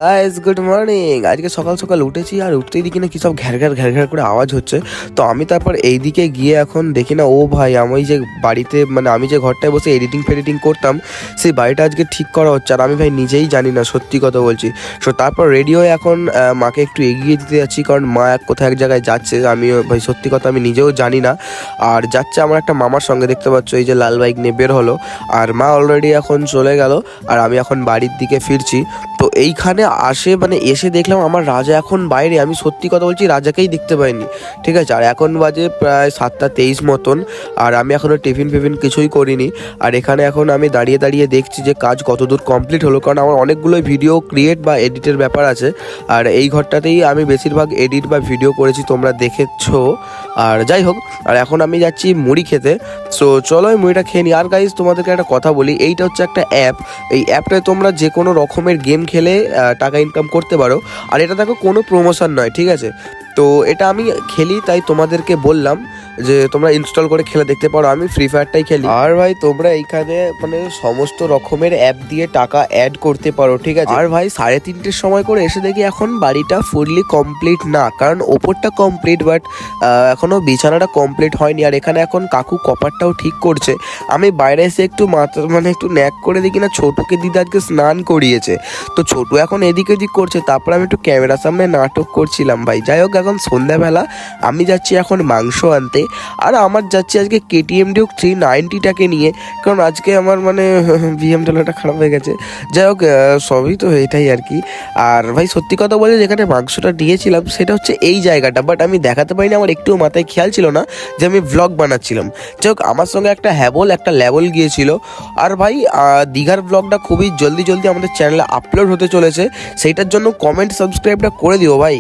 Guys good morning. আজকে সকাল সকাল উঠেছি আর উঠতেই দেখি না কি সব ঘ্যার ঘ্যার ঘ্যার ঘ্যার করে আওয়াজ হচ্ছে। তো আমি তারপর এইদিকে গিয়ে এখন দেখি না, ও ভাই আমি যে বাড়িতে মানে আমি যে ঘরটায় বসে এডিটিং ফেডিটিং করতাম সেই বাড়িটা আজকে ঠিক করা হচ্ছে আর আমি ভাই নিজেই জানি না, সত্যি কথা বলছি। সো তারপর রেডি হয়ে এখন মাকে একটু এগিয়ে দিতে যাচ্ছি, কারণ মা কোথায় এক জায়গায় যাচ্ছে, আমি ভাই সত্যি কথা আমি নিজেও জানি না। আর যাচ্ছে আমার একটা মামার সঙ্গে, দেখতে পাচ্ছ এই যে লাল বাইক নিয়ে বের হলো। আর মা অলরেডি এখন চলে গেল আর আমি এখন বাড়ির দিকে ফিরছি। তো এইখানে এসে দেখলাম আমার রাজা এখন বাইরে, আমি সত্যি কথা বলছি রাজাকেই দেখতে পাইনি, ঠিক আছে। আর এখন বাজে প্রায় 7:23 মতন, আর আমি এখনও টিফিন ফিফিন কিছুই করিনি। আর এখানে এখন আমি দাঁড়িয়ে দাঁড়িয়ে দেখছি যে কাজ কতদূর কমপ্লিট হলো, কারণ আমার অনেকগুলোই ভিডিও ক্রিয়েট বা এডিটের ব্যাপার আছে। আর এই ঘরটাতেই আমি বেশিরভাগ এডিট বা ভিডিও করেছি, তোমরা দেখেছো। আর যাই হোক, আর এখন আমি যাচ্ছি মুড়ি খেতে। সো চলো আমি মুড়িটা খেয়ে নিই। আর গাইজ তোমাদেরকে একটা কথা বলি, এইটা হচ্ছে একটা অ্যাপ। এই অ্যাপটায় তোমরা যে কোনো রকমের গেম খেলে টাকা ইনকাম করতে পারো। আর এটা দেখো কোনো প্রমোশন নয়, ঠিক আছে। তো এটা আমি খেলি তাই তোমাদেরকে বললাম যে তোমরা ইনস্টল করে খেলে দেখতে পারো। আমি ফ্রি ফায়ারটাই খেলি। আর ভাই তোমরা এইখানে সমস্ত রকমের অ্যাপ দিয়ে টাকা অ্যাড করতে পারো, ঠিক আছে। আর ভাই 3:30 সময় করে এসে দেখি এখন বাড়িটা ফুললি কমপ্লিট না, কারণ ওপরটা কমপ্লিট বাট এখনো বিছানাটা কমপ্লিট হয়নি। আর এখানে এখন কাকু কপারটাও ঠিক করছে। আমি বাইরে এসে একটু মাথা একটু ন্যাক করে দেখি না ছোটুকে দিদি আজকে স্নান করিয়েছে। তো ছোটু এখন এদিক ওদিক করছে, তারপর আমি একটু ক্যামেরার সামনে নাটক করছিলাম ভাই। যাই হোক, এখন সন্ধ্যাবেলা আমি যাচ্ছি এখন মাংস আনতে। আর আমার যাচ্ছি আজকে KTM Duke 390টাকে নিয়ে, কারণ আজকে আমার BMW খারাপ হয়ে গেছে। যাই হোক, সবই তো এটাই আর কি। আর ভাই সত্যি কথা বলে যেখানে মাংসটা দিয়েছিলাম সেটা হচ্ছে এই জায়গাটা, বাট আমি দেখাতে পারিনি, আমার একটু মাথায় খেয়াল ছিল না যে আমি ভ্লগ বানাচ্ছিলাম। যাই হোক, আমার সঙ্গে একটা লেভেল গিয়েছিল। আর ভাই দীঘার ব্লগটা খুবই জলদি আমাদের চ্যানেলে আপলোড হতে চলেছে, সেইটার জন্য কমেন্ট সাবস্ক্রাইবটা করে দিও ভাই।